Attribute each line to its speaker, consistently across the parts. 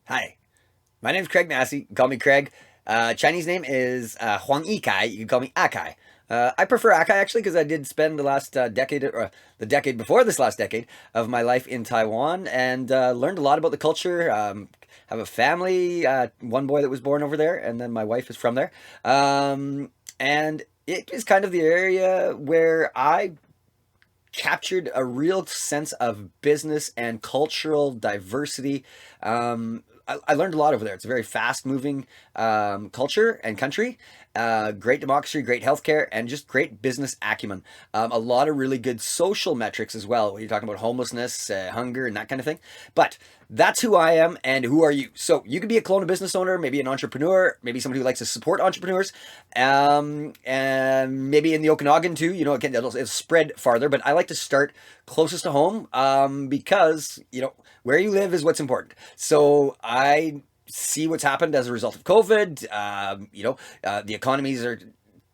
Speaker 1: Hi, my name is Craig Massey. Call me Craig. Chinese name is Huang Yikai. You can call me Akai. I prefer Akai actually because I did spend the last decade, or the decade before this last decade of my life in Taiwan and learned a lot about the culture. Have a family, one boy that was born over there, and then my wife is from there. And it is kind of the area where I captured a real sense of business and cultural diversity. I learned a lot over there. It's a very fast moving culture and country. Great democracy, great healthcare, and just great business acumen. A lot of really good social metrics as well. When you're talking about homelessness, hunger, and that kind of thing. But that's who I am, and who are you? So you could be a Kelowna business owner, maybe an entrepreneur, maybe somebody who likes to support entrepreneurs, and maybe in the Okanagan too. It'll spread farther, but I like to start closest to home because where you live is what's important. So I see what's happened as a result of COVID. The economies are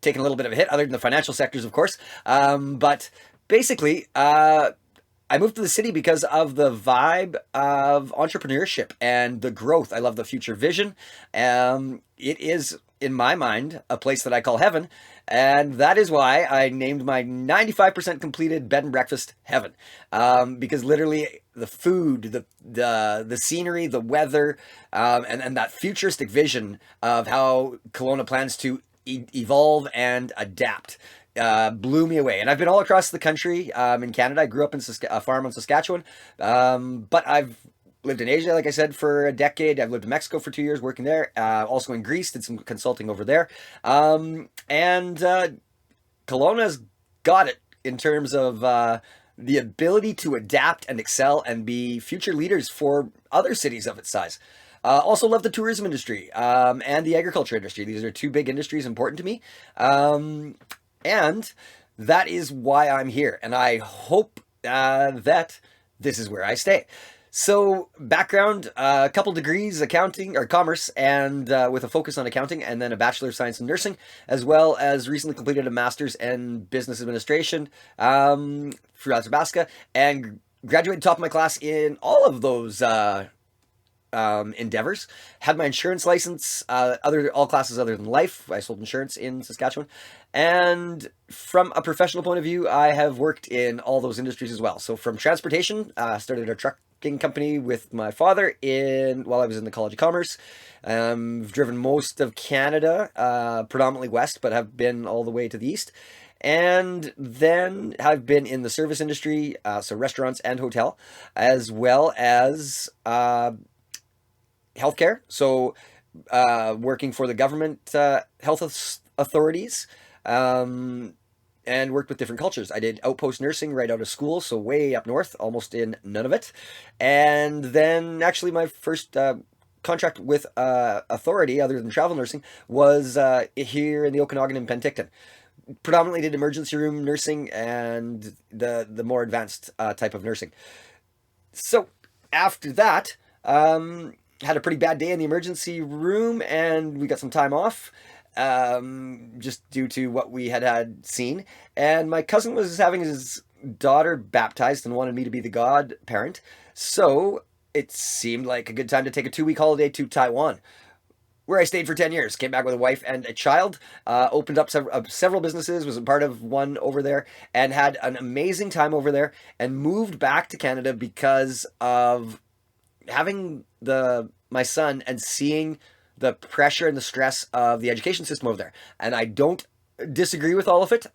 Speaker 1: taking a little bit of a hit, other than the financial sectors, of course. But basically, I moved to the city because of the vibe of entrepreneurship and the growth. I love the future vision. It is, in my mind, a place that I call heaven. And that is why I named my 95% completed bed and breakfast heaven. Because literally the food, the scenery, the weather, and that futuristic vision of how Kelowna plans to evolve and adapt blew me away. And I've been all across the country in Canada. I grew up in a farm in Saskatchewan, but I've lived in Asia, like I said, for a decade. I've lived in Mexico for 2 years working there. Also in Greece, did some consulting over there. And Kelowna's got it in terms of the ability to adapt and excel and be future leaders for other cities of its size. Also love the tourism industry and the agriculture industry. These are two big industries important to me. And that is why I'm here. And I hope that this is where I stay. So, background, a couple degrees, accounting or commerce, and with a focus on accounting, and then a Bachelor of Science in Nursing, as well as recently completed a Master's in Business Administration through Athabasca, and graduated top of my class in all of those endeavors. Had my insurance license, all classes other than life. I sold insurance in Saskatchewan, and from a professional point of view, I have worked in all those industries as well. So from transportation, started a trucking company with my father while I was in the College of Commerce. Driven most of Canada, predominantly west, but have been all the way to the east. And then I've been in the service industry, so restaurants and hotel, as well as healthcare. So, working for the government health authorities, and worked with different cultures. I did outpost nursing right out of school, so way up north, almost in Nunavut. And then, actually, my first contract with authority, other than travel nursing, was here in the Okanagan in Penticton. Predominantly did emergency room nursing and the more advanced type of nursing. So after that, had a pretty bad day in the emergency room, and we got some time off, just due to what we had seen. And my cousin was having his daughter baptized and wanted me to be the godparent. So it seemed like a good time to take a 2 week holiday to Taiwan, where I stayed for 10 years, came back with a wife and a child, opened up several businesses, was a part of one over there, and had an amazing time over there, and moved back to Canada because of having my son and seeing the pressure and the stress of the education system over there. And I don't disagree with all of it,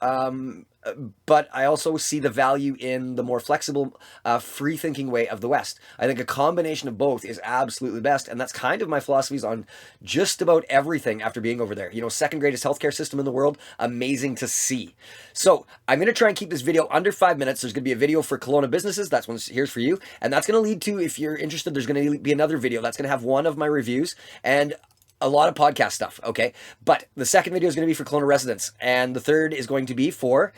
Speaker 1: but I also see the value in the more flexible, free-thinking way of the West. I think a combination of both is absolutely best, and that's kind of my philosophies on just about everything after being over there. Second greatest healthcare system in the world, amazing to see. So I'm going to try and keep this video under 5 minutes. There's going to be a video for Kelowna businesses. That's one here's for you, and that's going to lead to, if you're interested, there's going to be another video that's going to have one of my reviews and a lot of podcast stuff, okay? But the second video is going to be for Kelowna residents, and the third is going to be for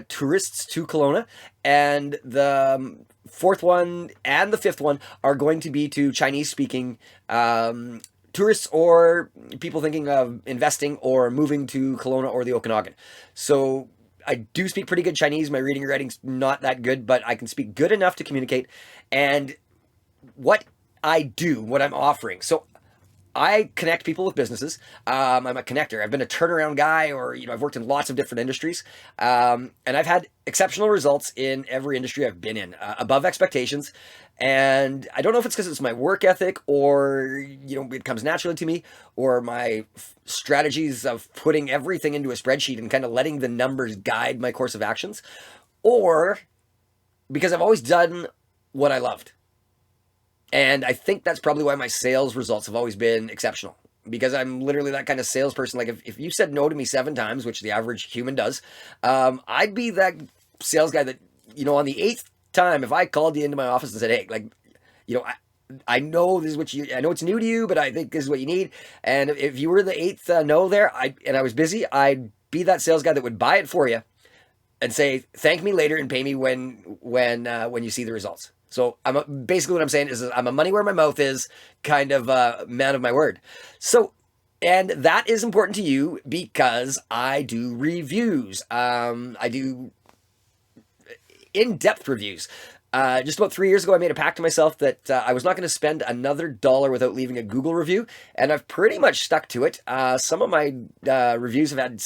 Speaker 1: tourists to Kelowna, and the fourth one and the fifth one are going to be to Chinese-speaking tourists or people thinking of investing or moving to Kelowna or the Okanagan. So I do speak pretty good Chinese. My reading and writing's not that good, but I can speak good enough to communicate. And what I do, what I'm offering. So I connect people with businesses. I'm a connector. I've been a turnaround guy, or I've worked in lots of different industries, and I've had exceptional results in every industry I've been in, above expectations. And I don't know if it's because it's my work ethic, or it comes naturally to me, or my strategies of putting everything into a spreadsheet and kind of letting the numbers guide my course of actions, or because I've always done what I loved. And I think that's probably why my sales results have always been exceptional, because I'm literally that kind of salesperson. Like if you said no to me 7 times, which the average human does, I'd be that sales guy that, on the 8th time, if I called you into my office and said, hey, like, you know, I, I know this is I know it's new to you, but I think this is what you need. And if you were the 8th no there, and I was busy, I'd be that sales guy that would buy it for you and say, thank me later and pay me when you see the results. So basically what I'm saying is I'm a money where my mouth is kind of man of my word. So, and that is important to you because I do reviews. I do in-depth reviews. Just about 3 years ago, I made a pact to myself that I was not going to spend another dollar without leaving a Google review, and I've pretty much stuck to it. Some of my reviews have had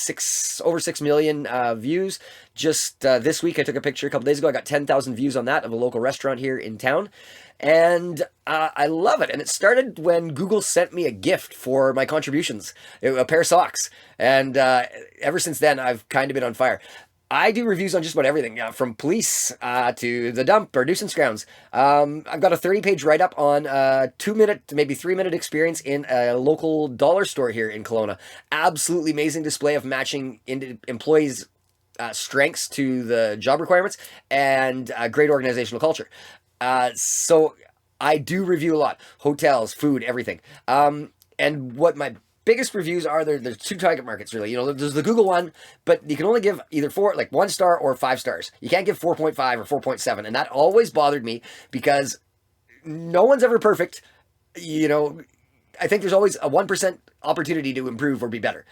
Speaker 1: over 6 million views. Just this week, I took a picture a couple days ago. I got 10,000 views on that of a local restaurant here in town, and I love it. And it started when Google sent me a gift for my contributions, a pair of socks, and ever since then, I've kind of been on fire. I do reviews on just about everything, from police to the dump or nuisance grounds. I've got a 30-page write-up on a 2-minute, maybe 3-minute experience in a local dollar store here in Kelowna. Absolutely amazing display of matching employees' strengths to the job requirements, and great organizational culture. So I do review a lot. Hotels, food, everything. And what my biggest reviews are, there's 2 target markets, really. There's the Google one, but you can only give either 1 star or 5 stars. You can't give 4.5 or 4.7, and that always bothered me because no one's ever perfect. I think there's always a 1% opportunity to improve or be better.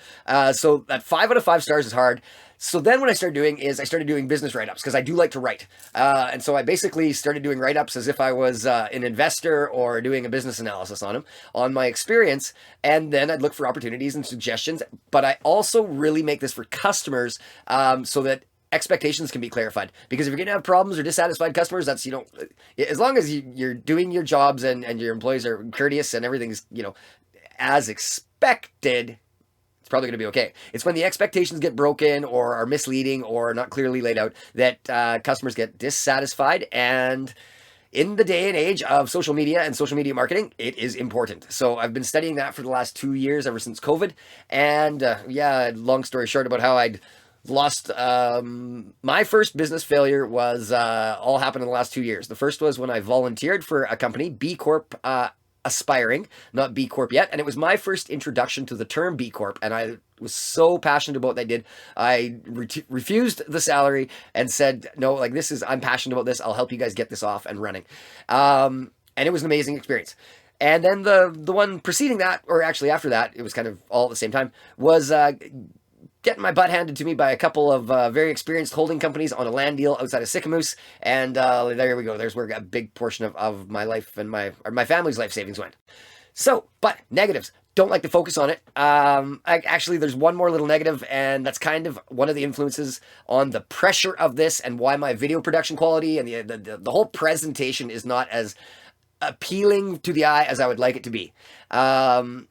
Speaker 1: So that 5 out of 5 stars is hard. So then what I started doing business write-ups, because I do like to write. And so I basically started doing write-ups as if I was an investor or doing a business analysis on them, on my experience. And then I'd look for opportunities and suggestions. But I also really make this for customers, so that expectations can be clarified. Because if you're going to have problems or dissatisfied customers, that's, as long as you're doing your jobs and your employees are courteous and everything's, as expected, it's probably going to be okay. It's when the expectations get broken or are misleading or not clearly laid out that customers get dissatisfied. And in the day and age of social media and social media marketing, it is important. So I've been studying that for the last 2 years, ever since COVID. And long story short about how I'd lost my first business failure was all happened in the last 2 years. The first was when I volunteered for a company, B Corp aspiring, not B Corp yet, and it was my first introduction to the term B Corp, and I was so passionate about what I did. I refused the salary and said, no, like I'm passionate about this. I'll help you guys get this off and running. And it was an amazing experience. And then the one preceding that, or actually after that, it was kind of all at the same time, was getting my butt handed to me by a couple of very experienced holding companies on a land deal outside of Sycamoose. And there we go. There's where a big portion of my life and my family's life savings went. So, but negatives. Don't like to focus on it. Actually, there's one more little negative, and that's kind of one of the influences on the pressure of this and why my video production quality and the whole presentation is not as appealing to the eye as I would like it to be. And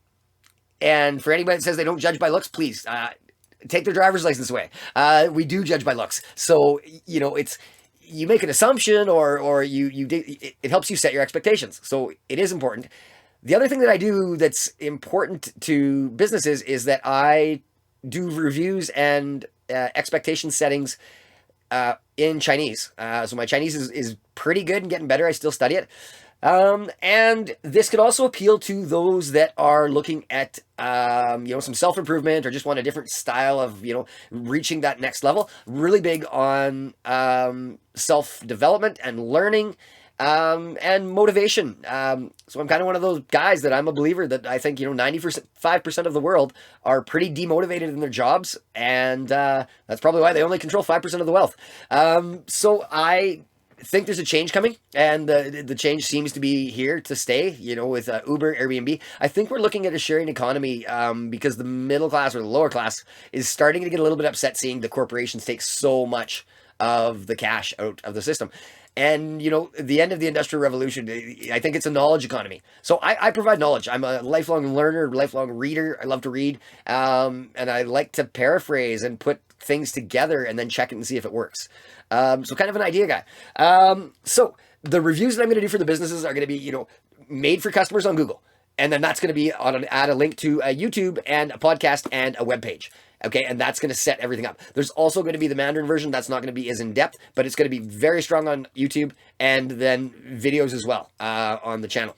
Speaker 1: for anybody that says they don't judge by looks, please, take their driver's license away. We do judge by looks. So, it's, you make an assumption or it helps you set your expectations. So it is important. The other thing that I do that's important to businesses is that I do reviews and expectation settings in Chinese. So my Chinese is pretty good and getting better. I still study it. And this could also appeal to those that are looking at, some self-improvement or just want a different style of, reaching that next level. Really big on self-development and learning and motivation. So I'm kind of one of those guys that I'm a believer that I think, 95% of the world are pretty demotivated in their jobs. And that's probably why they only control 5% of the wealth. So I think there's a change coming, and the change seems to be here to stay. With Uber, Airbnb. I think we're looking at a sharing economy, because the middle class or the lower class is starting to get a little bit upset seeing the corporations take so much of the cash out of the system. And the end of the industrial revolution, I think it's a knowledge economy. So I provide knowledge. I'm a lifelong learner, lifelong reader. I love to read, and I like to paraphrase and put things together and then check it and see if it works. So kind of an idea guy. So the reviews that I'm going to do for the businesses are going to be, made for customers on Google. And then that's going to be add a link to a YouTube and a podcast and a web page. Okay, and that's going to set everything up. There's also going to be the Mandarin version. That's not going to be as in-depth, but it's going to be very strong on YouTube and then videos as well on the channel.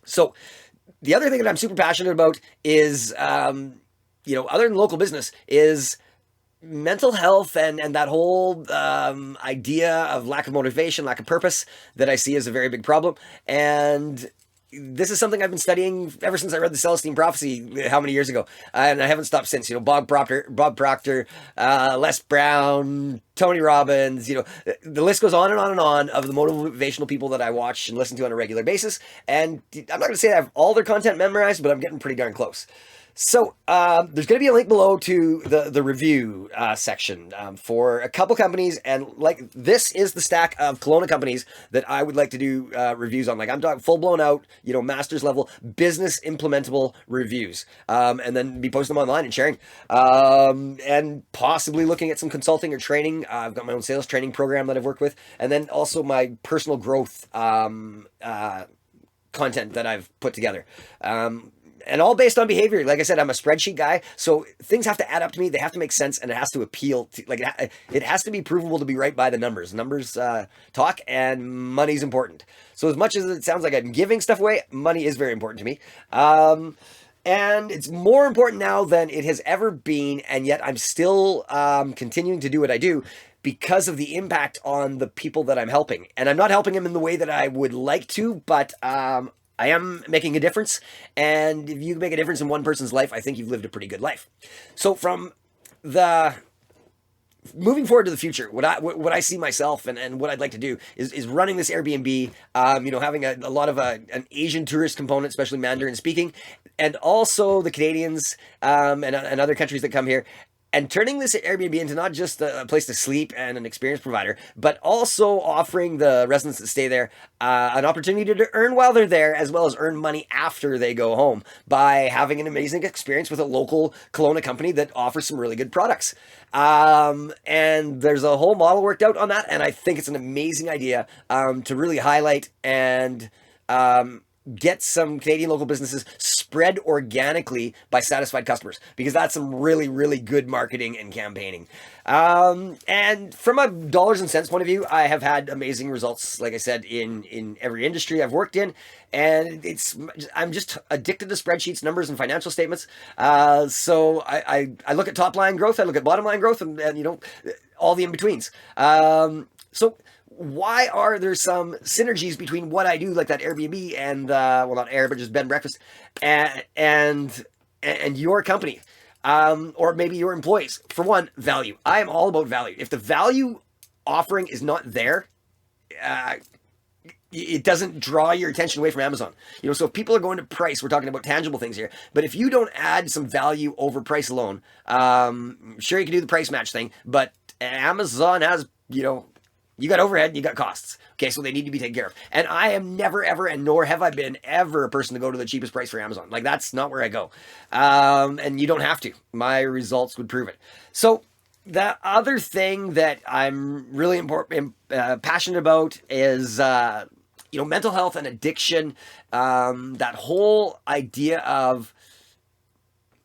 Speaker 1: So the other thing that I'm super passionate about is, other than local business, is mental health and that whole idea of lack of motivation, lack of purpose that I see as a very big problem. And this is something I've been studying ever since I read the Celestine Prophecy how many years ago, and I haven't stopped since. Bob Proctor, Les Brown, Tony Robbins. The list goes on and on and on of the motivational people that I watch and listen to on a regular basis. And I'm not going to say I have all their content memorized, but I'm getting pretty darn close. So there's going to be a link below to the review section for a couple companies, and this is the stack of Kelowna companies that I would like to do reviews on. I'm talking full blown out, master's level business implementable reviews, and then be posting them online and sharing, and possibly looking at some consulting or training. I've got my own sales training program that I've worked with, and then also my personal growth content that I've put together. And all based on behavior. Like I said, I'm a spreadsheet guy, so things have to add up to me. They have to make sense, and it has to appeal to, it has to be provable to be right by the numbers. Numbers talk, and money's important. So as much as it sounds like I'm giving stuff away, money is very important to me. And it's more important now than it has ever been, and yet I'm still continuing to do what I do because of the impact on the people that I'm helping. And I'm not helping them in the way that I would like to, but I am making a difference, and if you make a difference in one person's life, I think you've lived a pretty good life. So from the moving forward to the future, what I see myself and what I'd like to do is running this Airbnb, having a lot of an Asian tourist component, especially Mandarin speaking, and also the Canadians and other countries that come here. And turning this Airbnb into not just a place to sleep and an experience provider, but also offering the residents that stay there an opportunity to earn while they're there, as well as earn money after they go home by having an amazing experience with a local Kelowna company that offers some really good products. And there's a whole model worked out on that, and I think it's an amazing idea to really highlight and get some Canadian local businesses spread organically by satisfied customers, because that's some really, really good marketing and campaigning. And from a dollars and cents point of view, I have had amazing results, like I said, in every industry I've worked in. And I'm just addicted to spreadsheets, numbers, and financial statements. So I look at top line growth, I look at bottom line growth, and all the in-betweens. So why are there some synergies between what I do, like that Airbnb and not Air, but just bed and breakfast, and your company, or maybe your employees? For one, value. I am all about value. If the value offering is not there, it doesn't draw your attention away from Amazon. So if people are going to price, we're talking about tangible things here, but if you don't add some value over price alone, sure, you can do the price match thing, but Amazon has, you got overhead, you got costs. Okay, so they need to be taken care of. And I am never, ever, and nor have I been ever a person to go to the cheapest price for Amazon. That's not where I go. And you don't have to. My results would prove it. So the other thing that I'm really passionate about is, mental health and addiction. That whole idea of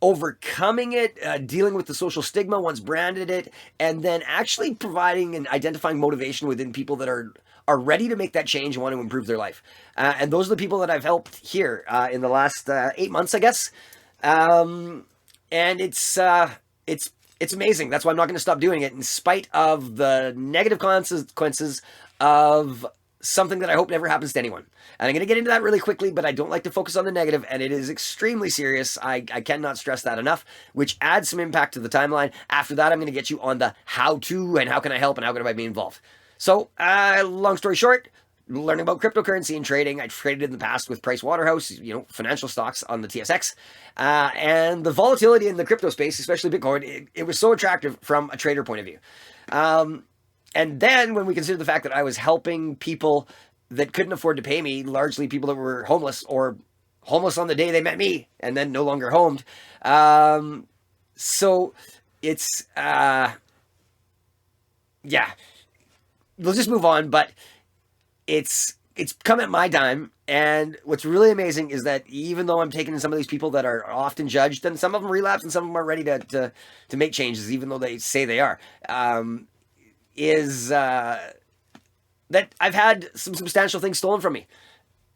Speaker 1: overcoming it, dealing with the social stigma once branded it, and then actually providing and identifying motivation within people that are ready to make that change and want to improve their life. And those are the people that I've helped here in the last 8 months, I guess. And it's amazing. That's why I'm not going to stop doing it, in spite of the negative consequences of something that I hope never happens to anyone. And I'm going to get into that really quickly, but I don't like to focus on the negative, and it is extremely serious. I cannot stress that enough, which adds some impact to the timeline. After that, I'm going to get you on the how to and how can I help and how can I be involved. So, long story short, learning about cryptocurrency and trading. I traded in the past with Price Waterhouse, financial stocks on the TSX, and the volatility in the crypto space, especially Bitcoin, it was so attractive from a trader point of view. Um, and then when we consider the fact that I was helping people that couldn't afford to pay me, largely people that were homeless or homeless on the day they met me, and then no longer homed. So it's yeah, we'll just move on. But it's come at my dime, and what's really amazing is that even though I'm taking in some of these people that are often judged, and some of them relapse, and some of them are ready to make changes, even though they say they are, is that I've had some substantial things stolen from me.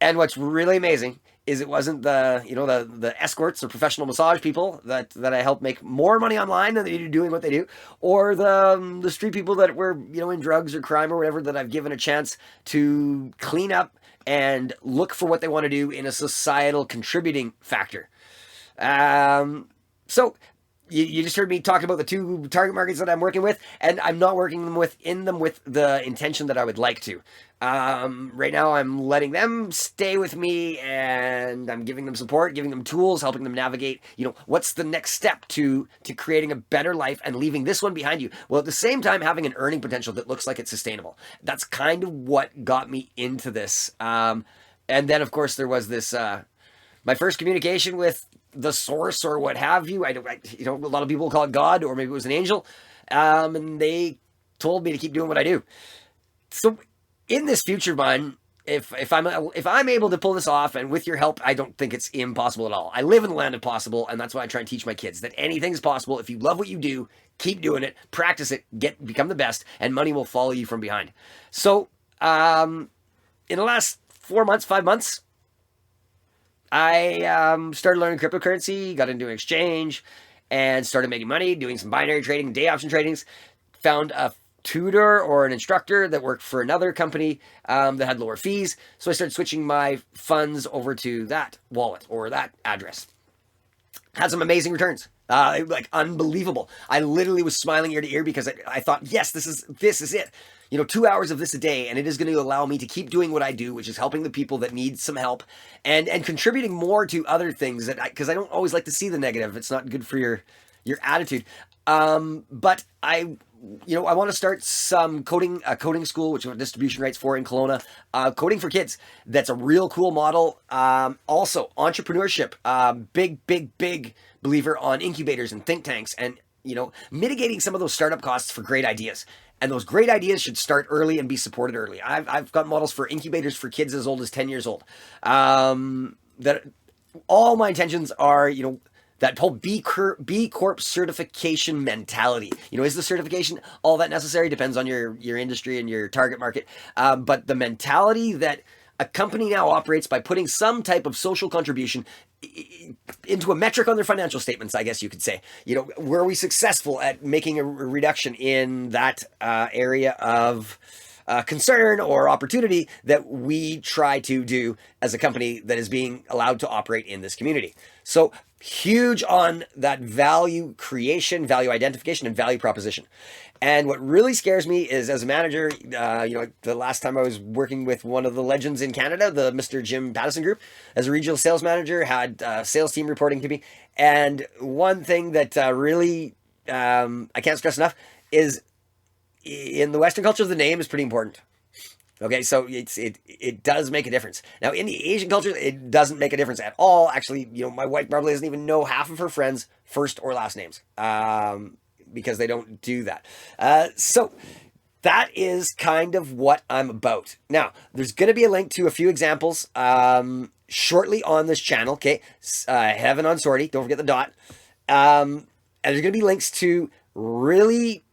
Speaker 1: And what's really amazing is it wasn't the escorts or professional massage people that I helped make more money online than they do doing what they do, or the street people that were in drugs or crime or whatever that I've given a chance to clean up and look for what they want to do in a societal contributing factor. So you just heard me talk about the two target markets that I'm working with, and I'm not working them with the intention that I would like to. Right now, I'm letting them stay with me, and I'm giving them support, giving them tools, helping them navigate. What's the next step to creating a better life and leaving this one behind you, while at the same time having an earning potential that looks like it's sustainable. That's kind of what got me into this. And then, of course, there was this. My first communication with the source or what have you. A lot of people call it God, or maybe it was an angel, and they told me to keep doing what I do. So, in this future of mine, if I'm able to pull this off, and with your help, I don't think it's impossible at all. I live in the land of possible, and that's why I try and teach my kids that anything's possible. If you love what you do, keep doing it, practice it, become the best, and money will follow you from behind. So, in the last 4 months, 5 months, I started learning cryptocurrency, got into an exchange, and started making money doing some binary trading, day option tradings. Found a tutor or an instructor that worked for another company that had lower fees. So I started switching my funds over to that wallet or that address. Had some amazing returns. Like unbelievable. I literally was smiling ear to ear because I thought, yes, this is it. 2 hours of this a day, and it is going to allow me to keep doing what I do, which is helping the people that need some help, and contributing more to other things because I don't always like to see the negative. It's not good for your attitude. But I want to start some a coding school, which we have distribution rights for in Kelowna. Coding for kids. That's a real cool model. Also, entrepreneurship. Big believer on incubators and think tanks, and mitigating some of those startup costs for great ideas. And those great ideas should start early and be supported early. I've got models for incubators for kids as old as 10 years old. That all my intentions are, that whole B Corp certification mentality. Is the certification all that necessary? Depends on your industry and your target market. But the mentality that a company now operates by putting some type of social contribution into a metric on their financial statements, I guess you could say. Were we successful at making a reduction in that area of concern or opportunity that we try to do as a company that is being allowed to operate in this community? So huge on that value creation, value identification, and value proposition. And what really scares me is, as a manager, the last time I was working with one of the legends in Canada, the Mr. Jim Pattison Group, as a regional sales manager, had a sales team reporting to me. And one thing that really I can't stress enough is, in the Western culture, the name is pretty important. Okay, so it does make a difference. Now, in the Asian culture, it doesn't make a difference at all. Actually, my wife probably doesn't even know half of her friends' first or last names. Because they don't do that. So that is kind of what I'm about. Now, there's going to be a link to a few examples shortly on this channel. Okay, Heaven on Sortie. Don't forget the dot. And there's going to be links to really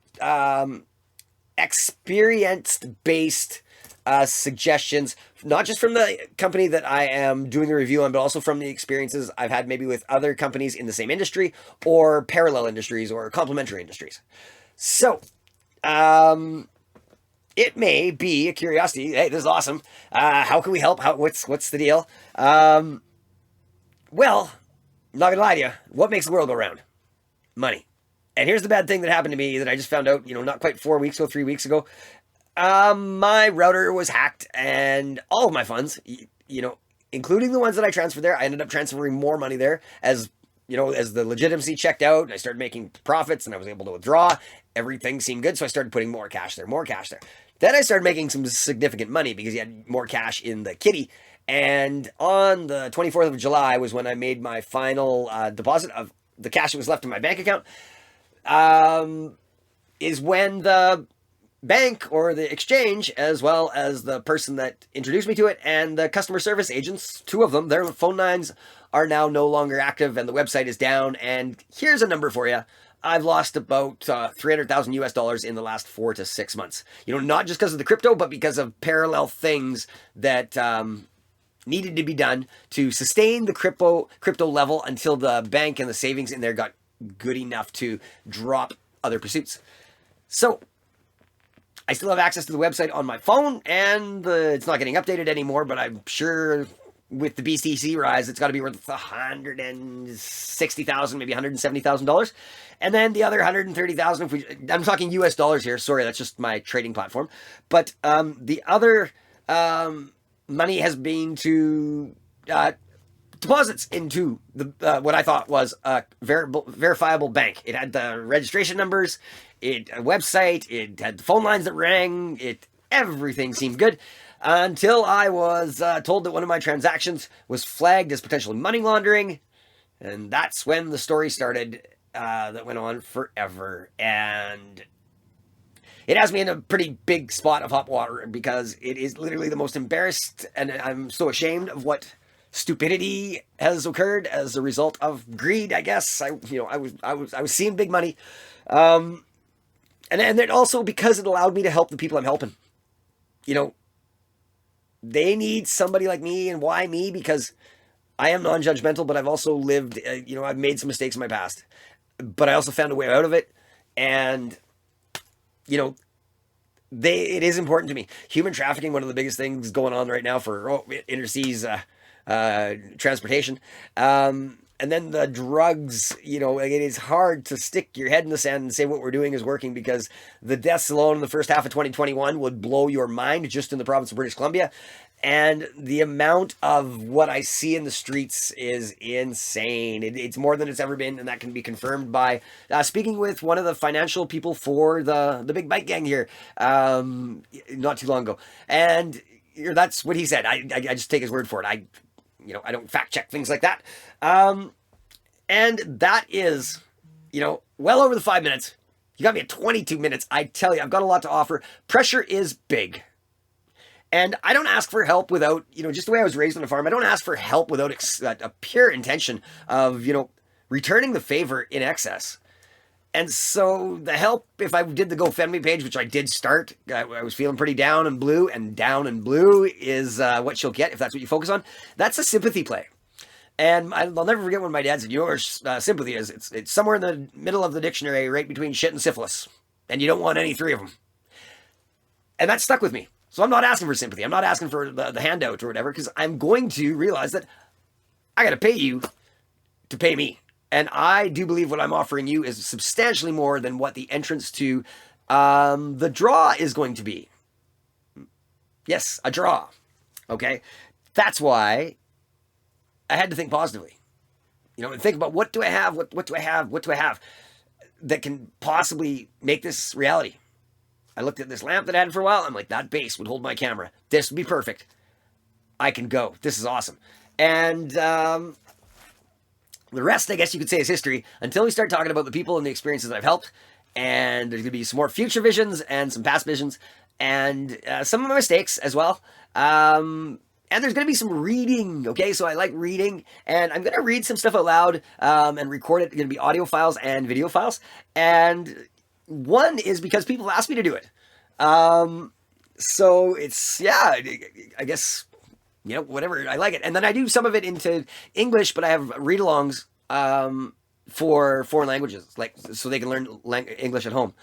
Speaker 1: experience-based suggestions, not just from the company that I am doing a review on, but also from the experiences I've had maybe with other companies in the same industry or parallel industries or complementary industries. So, it may be a curiosity. Hey, this is awesome. How can we help? What's the deal? Well, I'm not gonna lie to you. What makes the world go round? Money. And here's the bad thing that happened to me that I just found out, not quite 4 weeks ago, 3 weeks ago. My router was hacked, and all of my funds, including the ones that I transferred there, I ended up transferring more money there as as the legitimacy checked out, and I started making profits, and I was able to withdraw. Everything seemed good, so I started putting more cash there, more cash there. Then I started making some significant money because you had more cash in the kitty. And on the 24th of July was when I made my final deposit of the cash that was left in my bank account. Is when the bank or the exchange, as well as the person that introduced me to it and the customer service agents, two of them, their phone lines are now no longer active and the website is down. And here's a number for you. I've lost about 300,000 US dollars in the last 4 to 6 months. Not just because of the crypto, but because of parallel things that needed to be done to sustain the crypto level until the bank and the savings in there got good enough to drop other pursuits. So I still have access to the website on my phone, and it's not getting updated anymore, but I'm sure with the BTC rise, it's got to be worth $160,000, maybe $170,000. And then the other $130,000, I'm talking US dollars here. Sorry, that's just my trading platform. But the other money has been to deposits into the what I thought was a verifiable bank. It had the registration numbers, a website, it had the phone lines that rang, everything seemed good until I was told that one of my transactions was flagged as potentially money laundering, and that's when the story started that went on forever. And it has me in a pretty big spot of hot water because it is literally the most embarrassed, and I'm so ashamed of what stupidity has occurred as a result of greed. I guess I was seeing big money, and then also because it allowed me to help the people I'm helping. They need somebody like me, and why me? Because I am non-judgmental, but I've also lived. I've made some mistakes in my past, but I also found a way out of it, and it is important to me. Human trafficking, one of the biggest things going on right now for interseas transportation. And then the drugs, it is hard to stick your head in the sand and say what we're doing is working, because the deaths alone in the first half of 2021 would blow your mind just in the province of British Columbia. And the amount of what I see in the streets is insane. It's more than it's ever been, and that can be confirmed by speaking with one of the financial people for the big bike gang here not too long ago. And that's what he said. I just take his word for it. I don't fact check things like that. And that is, well over the 5 minutes. You got me at 22 minutes. I tell you, I've got a lot to offer. Pressure is big. And I don't ask for help without, just the way I was raised on a farm, I don't ask for help without a pure intention of, returning the favor in excess. And so the help, if I did the GoFundMe page, which I did start, I was feeling pretty down and blue is what you'll get if that's what you focus on. That's a sympathy play. And I'll never forget when my dad said, where sympathy is. It's somewhere in the middle of the dictionary, right between shit and syphilis. And you don't want any three of them. And that stuck with me. So I'm not asking for sympathy. I'm not asking for the handout or whatever, because I'm going to realize that I got to pay you to pay me. And I do believe what I'm offering you is substantially more than what the entrance to the draw is going to be. Yes, a draw. Okay? That's why I had to think positively. And think about, what do I have? What do I have? What do I have that can possibly make this reality? I looked at this lamp that I had for a while. I'm like, that base would hold my camera. This would be perfect. I can go. This is awesome. And the rest, I guess you could say, is history until we start talking about the people and the experiences that I've helped. And there's going to be some more future visions and some past visions and some of my mistakes as well. And there's going to be some reading, okay? So I like reading, and I'm going to read some stuff out loud and record it. It's going to be audio files and video files. And one is because people asked me to do it. So it's, I guess, whatever. I like it. And then I do some of it into English, but I have read-alongs for foreign languages, like so they can learn English at home.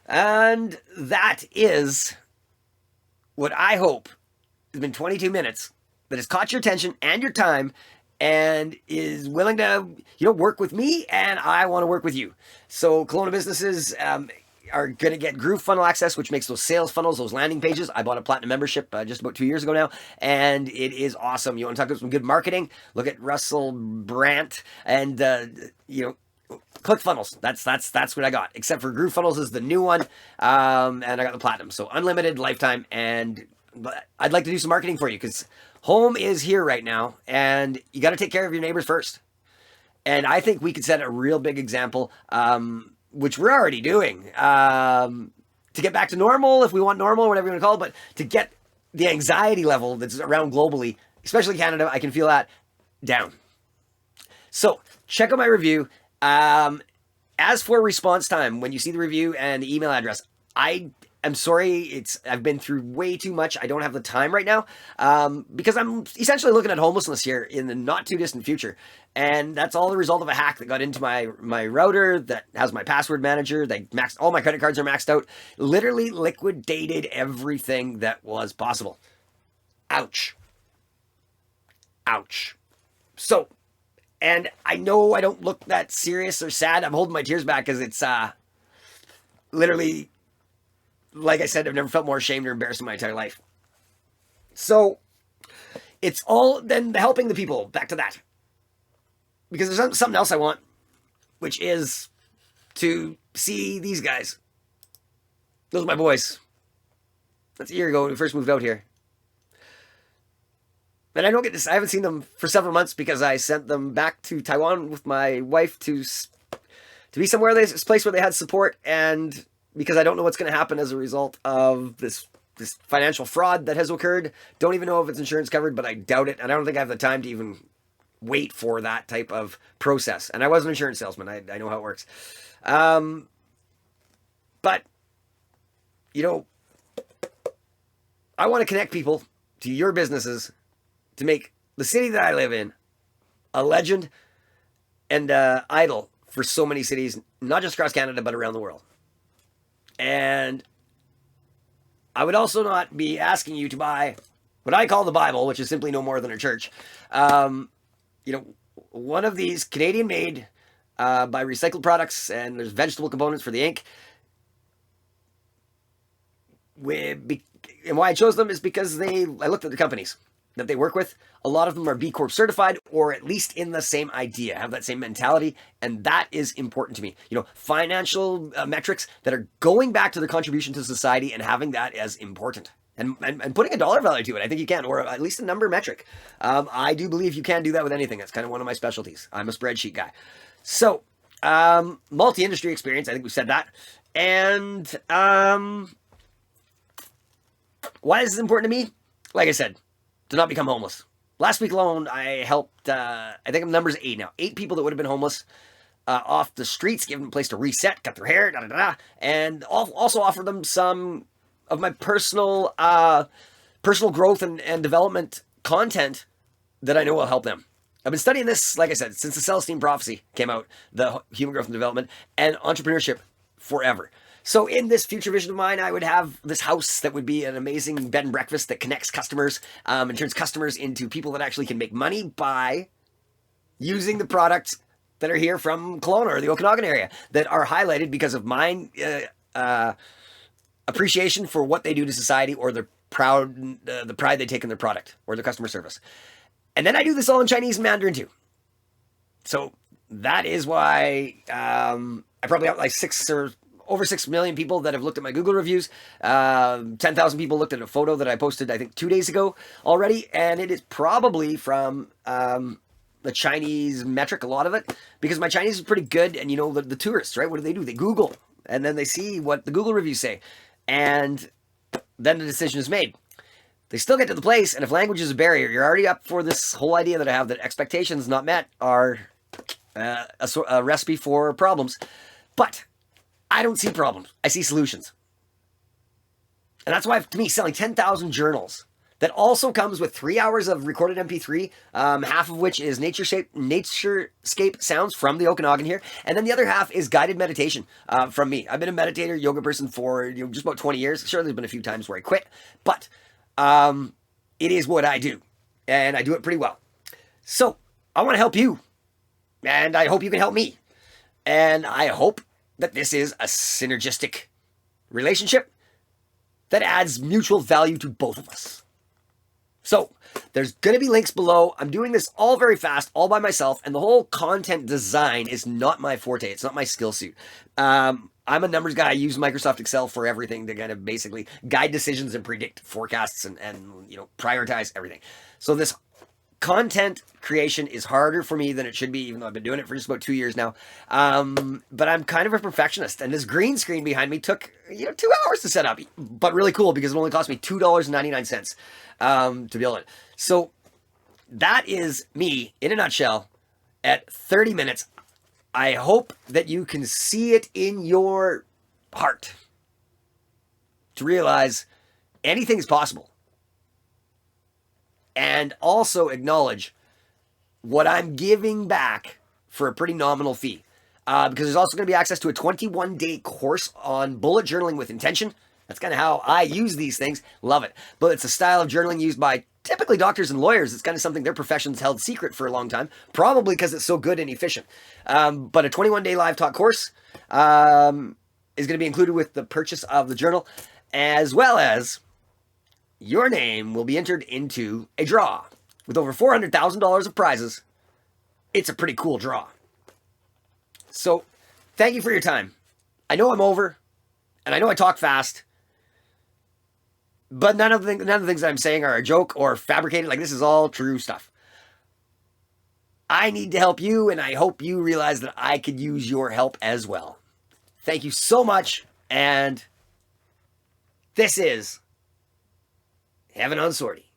Speaker 1: And that is what I hope has been 22 minutes that has caught your attention and your time and is willing to, work with me, and I want to work with you. So Kelowna businesses, are going to get Groove Funnel access, which makes those sales funnels, those landing pages. I bought a platinum membership just about 2 years ago now, and it is awesome. You want to talk about some good marketing? Look at Russell Brand and ClickFunnels. That's what I got. Except for Groove Funnels is the new one, and I got the platinum. So unlimited, lifetime, and I'd like to do some marketing for you because home is here right now, and you got to take care of your neighbors first. And I think we could set a real big example, which we're already doing, to get back to normal, if we want normal, whatever you want to call it, but to get the anxiety level that's around globally, especially Canada, I can feel that down. So check out my review. As for response time, when you see the review and the email address, I'm sorry, I've been through way too much. I don't have the time right now because I'm essentially looking at homelessness here in the not too distant future. And that's all the result of a hack that got into my router that has my password manager. All my credit cards are maxed out. Literally liquidated everything that was possible. Ouch. Ouch. So, and I know I don't look that serious or sad. I'm holding my tears back because it's literally... Like I said, I've never felt more ashamed or embarrassed in my entire life. So, it's all then helping the people. Back to that. Because there's something else I want, which is to see these guys. Those are my boys. That's a year ago when we first moved out here. And I don't get this. I haven't seen them for several months because I sent them back to Taiwan with my wife to be somewhere, this place where they had support, and because I don't know what's going to happen as a result of this financial fraud that has occurred. Don't even know if it's insurance covered, but I doubt it. And I don't think I have the time to even wait for that type of process. And I was an insurance salesman. I know how it works. But, I want to connect people to your businesses to make the city that I live in a legend and idol for so many cities, not just across Canada, but around the world. And I would also not be asking you to buy what I call the Bible, which is simply no more than a church. One of these Canadian-made by recycled products, and there's vegetable components for the ink. And why I chose them is because I looked at the companies that they work with. A lot of them are B Corp certified, or at least in the same idea, have that same mentality, and that is important to me. Financial metrics that are going back to their contribution to society and having that as important. And putting a dollar value to it, I think you can, or at least a number metric. I do believe you can do that with anything. That's kind of one of my specialties. I'm a spreadsheet guy. So, multi-industry experience, I think we said that. And why is this important to me? Like I said, to not become homeless. Last week alone, I helped, I think I'm numbers 8 now. 8 people that would have been homeless off the streets, give them a place to reset, cut their hair, and also offer them some of my personal growth and development content that I know will help them. I've been studying this, like I said, since the Celestine Prophecy came out, the human growth and development, and entrepreneurship forever. So in this future vision of mine, I would have this house that would be an amazing bed and breakfast that connects customers and turns customers into people that actually can make money by using the products that are here from Kelowna or the Okanagan area that are highlighted because of my appreciation for what they do to society, or the pride they take in their product or their customer service. And then I do this all in Chinese and Mandarin too. So that is why I probably have like over 6 million people that have looked at my Google reviews. 10,000 people looked at a photo that I posted, I think, 2 days ago already. And it is probably from the Chinese metric, a lot of it, because my Chinese is pretty good. And the tourists, right? What do? They Google, and then they see what the Google reviews say. And then the decision is made. They still get to the place, and if language is a barrier, you're already up for this whole idea that I have that expectations not met are a recipe for problems. But I don't see problems. I see solutions. And that's why, to me, selling 10,000 journals that also comes with 3 hours of recorded MP3, half of which is naturescape sounds from the Okanagan here, and then the other half is guided meditation from me. I've been a meditator, yoga person for just about 20 years. Sure, there's been a few times where I quit, but it is what I do, and I do it pretty well. So I want to help you, and I hope you can help me, and I hope that this is a synergistic relationship that adds mutual value to both of us. So there's going to be links below. I'm doing this all very fast, all by myself, and the whole content design is not my forte. It's not my skill suit. I'm a numbers guy. I use Microsoft Excel for everything to kind of basically guide decisions and predict forecasts and prioritize everything. So this content creation is harder for me than it should be, even though I've been doing it for just about 2 years now. But I'm kind of a perfectionist, and this green screen behind me took 2 hours to set up, but really cool because it only cost me $2.99 to build it. So that is me in a nutshell at 30 minutes. I hope that you can see it in your heart to realize anything is possible. And also acknowledge what I'm giving back for a pretty nominal fee. Because there's also going to be access to a 21-day course on bullet journaling with intention. That's kind of how I use these things. Love it. But it's a style of journaling used by typically doctors and lawyers. It's kind of something their professions held secret for a long time, probably because it's so good and efficient. But a 21-day live talk course is going to be included with the purchase of the journal, as well as your name will be entered into a draw with over $400,000 of prizes. It's a pretty cool draw. So thank you for your time. I know I'm over, and I know I talk fast, but none of the things that I'm saying are a joke or fabricated. Like, this is all true stuff. I need to help you, and I hope you realize that I could use your help as well. Thank you so much, and this is Heaven on Sortie.